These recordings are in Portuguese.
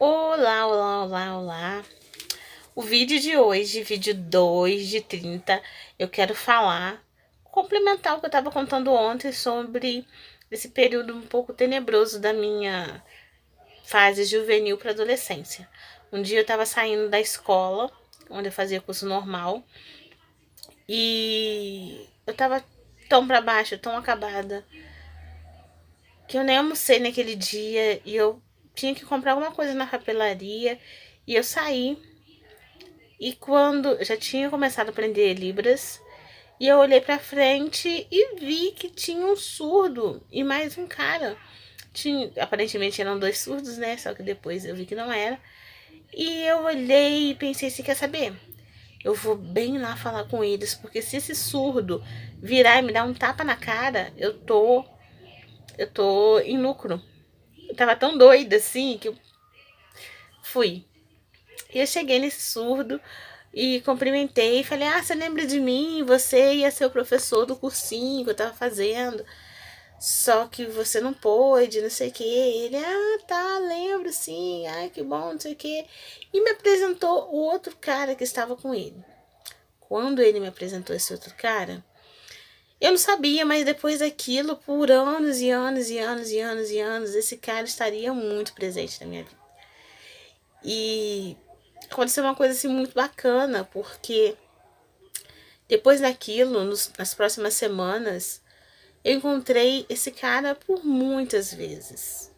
Olá, olá, olá, olá. O vídeo de hoje, vídeo 2 de 30, eu quero complementar o que eu estava contando ontem sobre esse período um pouco tenebroso da minha fase juvenil para adolescência. Um dia eu estava saindo da escola, onde eu fazia curso normal, e eu estava tão para baixo, tão acabada, que eu nem almocei naquele dia e eu tinha que comprar alguma coisa na papelaria e eu saí. E quando eu já tinha começado a aprender Libras, e eu olhei pra frente e vi que tinha um surdo e mais um cara. Aparentemente eram dois surdos, né? Só que depois eu vi que não era. E eu olhei e pensei assim, quer saber? Eu vou bem lá falar com eles, porque se esse surdo virar e me dar um tapa na cara, eu tô em lucro. Eu tava tão doida assim que eu fui. E eu cheguei nesse surdo e cumprimentei e falei: "Ah, você lembra de mim? Você ia ser o professor do cursinho que eu tava fazendo. Só que você não pôde, não sei o que." Ele: "Ah, tá, lembro sim. Ai, que bom, não sei o que." E me apresentou o outro cara que estava com ele. Quando ele me apresentou esse outro cara, eu não sabia, mas depois daquilo, por anos e anos e anos e anos e anos, esse cara estaria muito presente na minha vida. E aconteceu uma coisa assim muito bacana, porque depois daquilo, nas próximas semanas, eu encontrei esse cara por muitas vezes.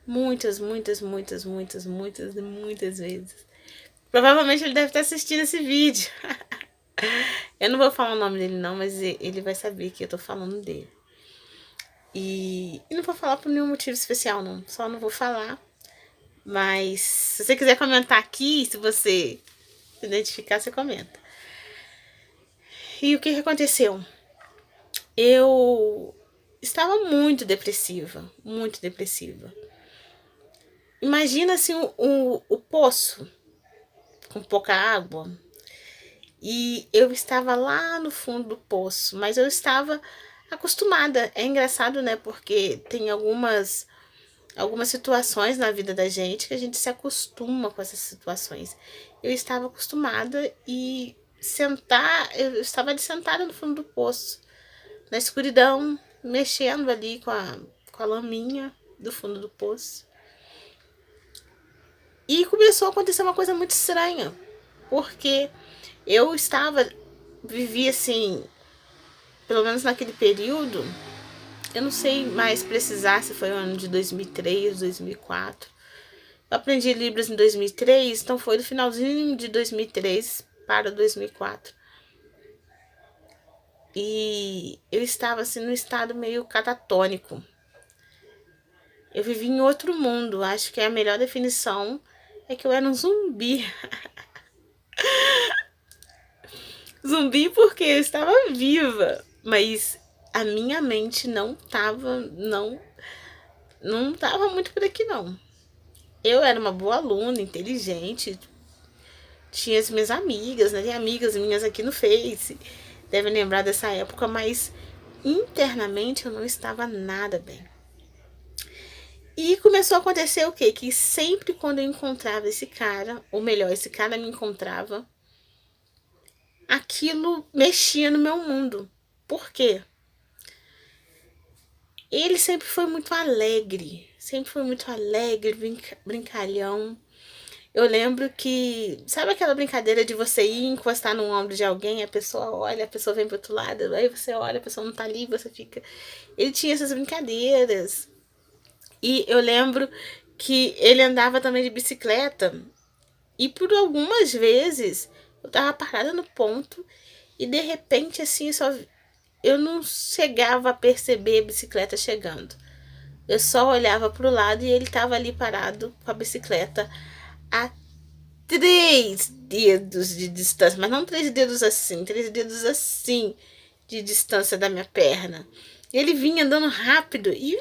Muitas, muitas, muitas, muitas, muitas, muitas vezes. Provavelmente ele deve estar assistindo esse vídeo. Eu não vou falar o nome dele não, mas ele vai saber que eu tô falando dele. E não vou falar por nenhum motivo especial não, só não vou falar. Mas se você quiser comentar aqui, se você se identificar, você comenta. E o que aconteceu? Eu estava muito depressiva, muito depressiva. Imagina assim o poço com pouca água. E eu estava lá no fundo do poço, mas eu estava acostumada. É engraçado, né? Porque tem algumas situações na vida da gente que a gente se acostuma com essas situações. Eu estava acostumada e eu estava ali sentada no fundo do poço, na escuridão, mexendo ali com a laminha do fundo do poço. E começou a acontecer uma coisa muito estranha, porque eu vivia assim, pelo menos naquele período, eu não sei mais precisar se foi o ano de 2003, 2004. Eu aprendi Libras em 2003, então foi do finalzinho de 2003 para 2004. E eu estava assim num estado meio catatônico. Eu vivi em outro mundo, acho que a melhor definição é que eu era um zumbi. Zumbi porque eu estava viva, mas a minha mente não tava muito por aqui não. Eu era uma boa aluna, inteligente, tinha as minhas amigas, né? Tem amigas minhas aqui no Face, devem lembrar dessa época, mas internamente eu não estava nada bem. E começou a acontecer o quê? Que sempre quando eu encontrava esse cara, ou melhor, esse cara me encontrava, aquilo mexia no meu mundo. Por quê? Ele sempre foi muito alegre, brincalhão. Eu lembro que, sabe aquela brincadeira de você ir encostar no ombro de alguém, a pessoa olha, a pessoa vem pro outro lado, aí você olha, a pessoa não tá ali, você fica... Ele tinha essas brincadeiras. E eu lembro que ele andava também de bicicleta, e por algumas vezes eu tava parada no ponto, e de repente assim, eu não chegava a perceber a bicicleta chegando. Eu só olhava pro lado e ele tava ali parado com a bicicleta a 3 dedos de distância, mas não 3 dedos assim, 3 dedos assim de distância da minha perna. Ele vinha andando rápido e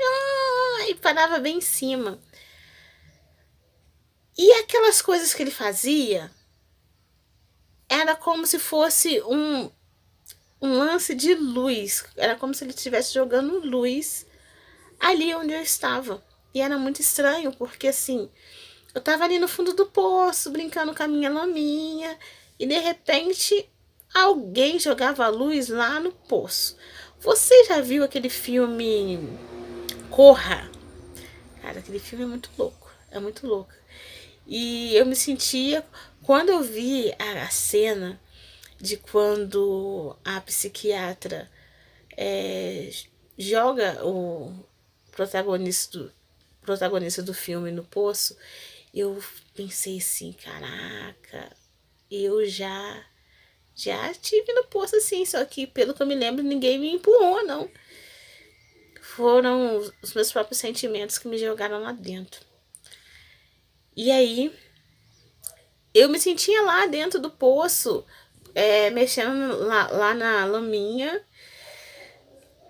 parava bem em cima. E aquelas coisas que ele fazia era como se fosse um lance de luz. Era como se ele estivesse jogando luz ali onde eu estava. E era muito estranho, porque assim, Eu tava ali no fundo do poço, brincando com a minha laminha, e de repente alguém jogava a luz lá no poço. Você já viu aquele filme Corra? Cara, aquele filme é muito louco. É muito louco. E eu me sentia, quando eu vi a cena de quando a psiquiatra é, joga o protagonista do filme no poço, eu pensei assim, caraca, eu já tive no poço assim, só que pelo que eu me lembro, ninguém me empurrou, não. Foram os meus próprios sentimentos que me jogaram lá dentro. E aí, eu me sentia lá dentro do poço, mexendo lá na laminha,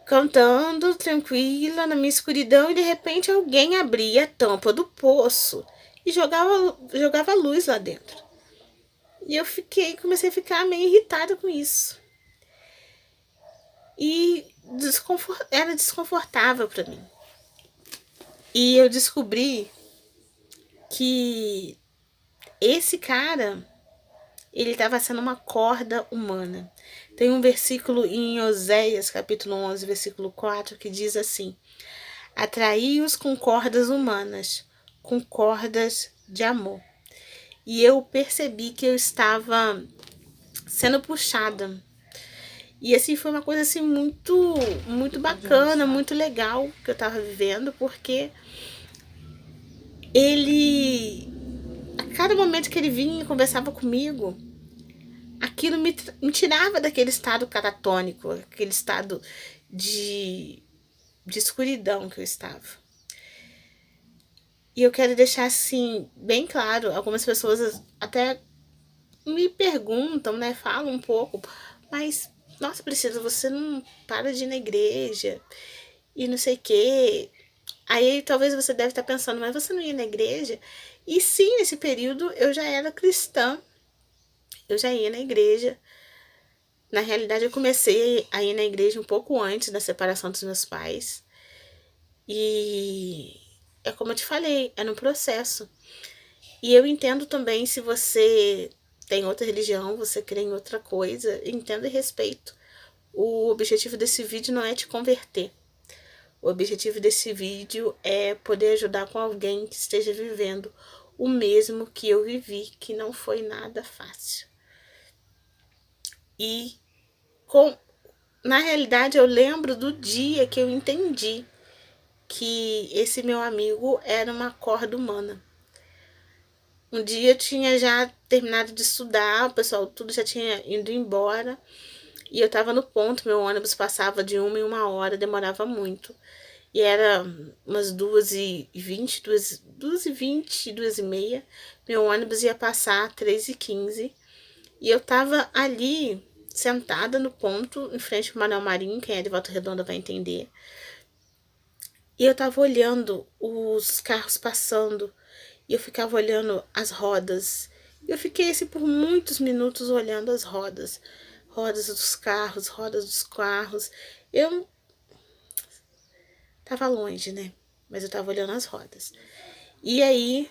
cantando tranquila na minha escuridão, e de repente alguém abria a tampa do poço e jogava luz lá dentro. E eu comecei a ficar meio irritada com isso. E era desconfortável para mim. E eu descobri que esse cara, ele estava sendo uma corda humana. Tem um versículo em Oséias, capítulo 11, versículo 4, que diz assim: atraí-os com cordas humanas, com cordas de amor. E eu percebi que eu estava sendo puxada. E assim, foi uma coisa assim muito bacana, muito legal que eu estava vivendo, porque ele, a cada momento que ele vinha e conversava comigo, aquilo me tirava daquele estado catatônico, aquele estado de escuridão que eu estava. E eu quero deixar assim bem claro, algumas pessoas até me perguntam, né, falam um pouco, mas nossa, Priscila, você não para de ir na igreja e não sei o quê. Aí talvez você deve estar pensando, mas você não ia na igreja? E sim, nesse período eu já era cristã, eu já ia na igreja. Na realidade, eu comecei a ir na igreja um pouco antes da separação dos meus pais. E é como eu te falei, é no processo. E eu entendo também se você tem outra religião, você crê em outra coisa, entendo e respeito. O objetivo desse vídeo não é te converter. O objetivo desse vídeo é poder ajudar com alguém que esteja vivendo o mesmo que eu vivi, que não foi nada fácil. E na realidade eu lembro do dia que eu entendi que esse meu amigo era uma corda humana. Um dia eu tinha já terminado de estudar, o pessoal tudo já tinha ido embora, e eu tava no ponto, meu ônibus passava de 1 hora, demorava muito. E era umas 2h20, 2h20, 2h30. Meu ônibus ia passar 3h15. E eu tava ali, sentada no ponto, em frente ao Manuel Marinho, quem é de Volta Redonda vai entender. E eu tava olhando os carros passando, e eu ficava olhando as rodas. Eu fiquei assim por muitos minutos olhando as rodas. Rodas dos carros, rodas dos carros. Eu tava longe, né? Mas eu tava olhando as rodas. E aí,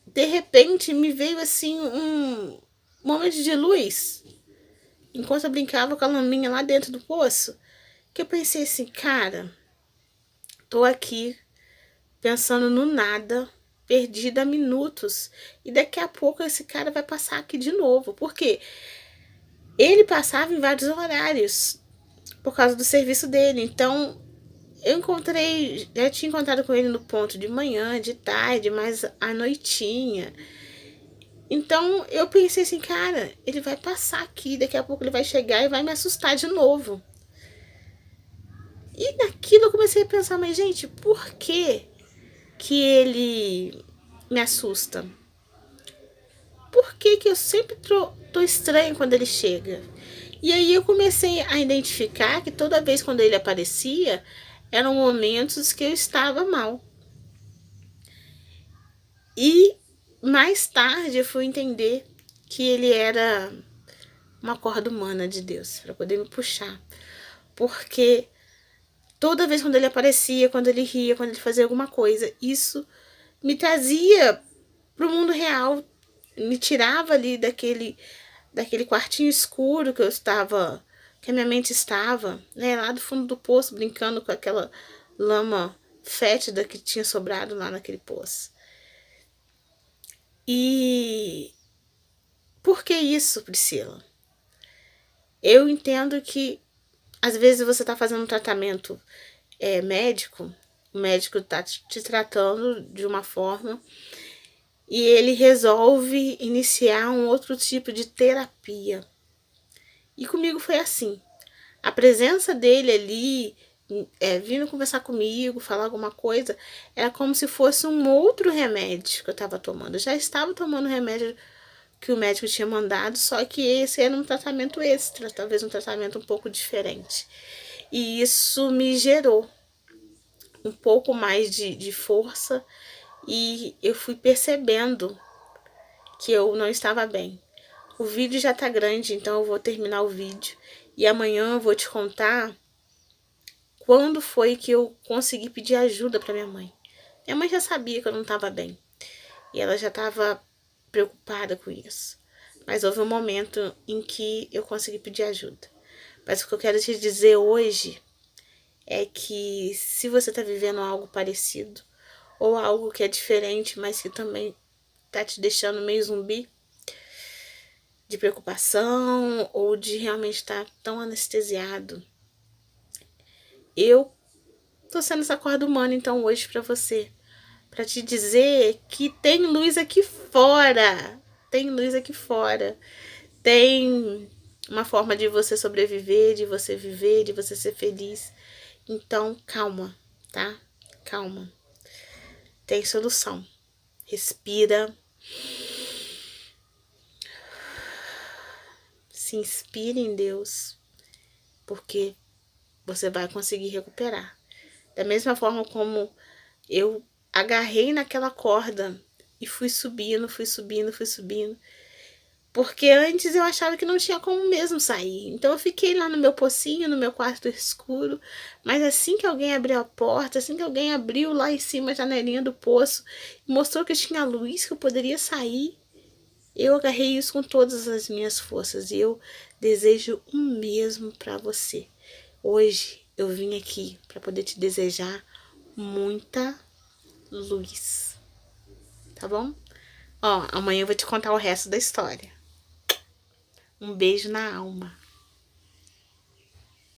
de repente, me veio assim um momento de luz. Enquanto eu brincava com a laminha lá dentro do poço, que eu pensei assim, cara, tô aqui pensando no nada, perdida há minutos. E daqui a pouco esse cara vai passar aqui de novo. Porque ele passava em vários horários por causa do serviço dele. Então, já tinha encontrado com ele no ponto de manhã, de tarde, mas à noitinha. Então eu pensei assim, cara, ele vai passar aqui, daqui a pouco ele vai chegar e vai me assustar de novo. E naquilo eu comecei a pensar, mas gente, por que ele me assusta? Por que eu sempre tô estranho quando ele chega? E aí eu comecei a identificar que toda vez quando ele aparecia, eram momentos que eu estava mal. E mais tarde eu fui entender que ele era uma corda humana de Deus, para poder me puxar. Porque toda vez quando ele aparecia, quando ele ria, quando ele fazia alguma coisa, isso me trazia pro mundo real, me tirava ali daquele quartinho escuro que eu estava, que a minha mente estava, né, lá do fundo do poço, brincando com aquela lama fétida que tinha sobrado lá naquele poço. E por que isso, Priscila? Eu entendo que às vezes você está fazendo um tratamento médico, o médico está te tratando de uma forma e ele resolve iniciar um outro tipo de terapia. E comigo foi assim. A presença dele ali, vindo conversar comigo, falar alguma coisa, era como se fosse um outro remédio que eu estava tomando. Eu já estava tomando o remédio que o médico tinha mandado, só que esse era um tratamento extra, talvez um tratamento um pouco diferente. E isso me gerou um pouco mais de força e eu fui percebendo que eu não estava bem. O vídeo já tá grande, então eu vou terminar o vídeo e amanhã eu vou te contar quando foi que eu consegui pedir ajuda para minha mãe. Minha mãe já sabia que eu não estava bem e ela já estava preocupada com isso. Mas houve um momento em que eu consegui pedir ajuda. Mas o que eu quero te dizer hoje é que se você está vivendo algo parecido ou algo que é diferente, mas que também tá te deixando meio zumbi de preocupação ou de realmente estar tão anestesiado, eu tô sendo essa corda humana então hoje para você, para te dizer que tem luz aqui fora. Tem luz aqui fora. Tem uma forma de você sobreviver, de você viver, de você ser feliz. Então, calma, tá? Calma. Tem solução. Respira. Se inspire em Deus, porque você vai conseguir recuperar. Da mesma forma como eu agarrei naquela corda e fui subindo, fui subindo, fui subindo. Porque antes eu achava que não tinha como mesmo sair. Então eu fiquei lá no meu pocinho, no meu quarto escuro. Mas assim que alguém abriu a porta, assim que alguém abriu lá em cima a janelinha do poço, mostrou que tinha luz, que eu poderia sair, eu agarrei isso com todas as minhas forças. E eu desejo o mesmo para você. Hoje eu vim aqui para poder te desejar muita luz. Tá bom? Ó, amanhã eu vou te contar o resto da história. Um beijo na alma.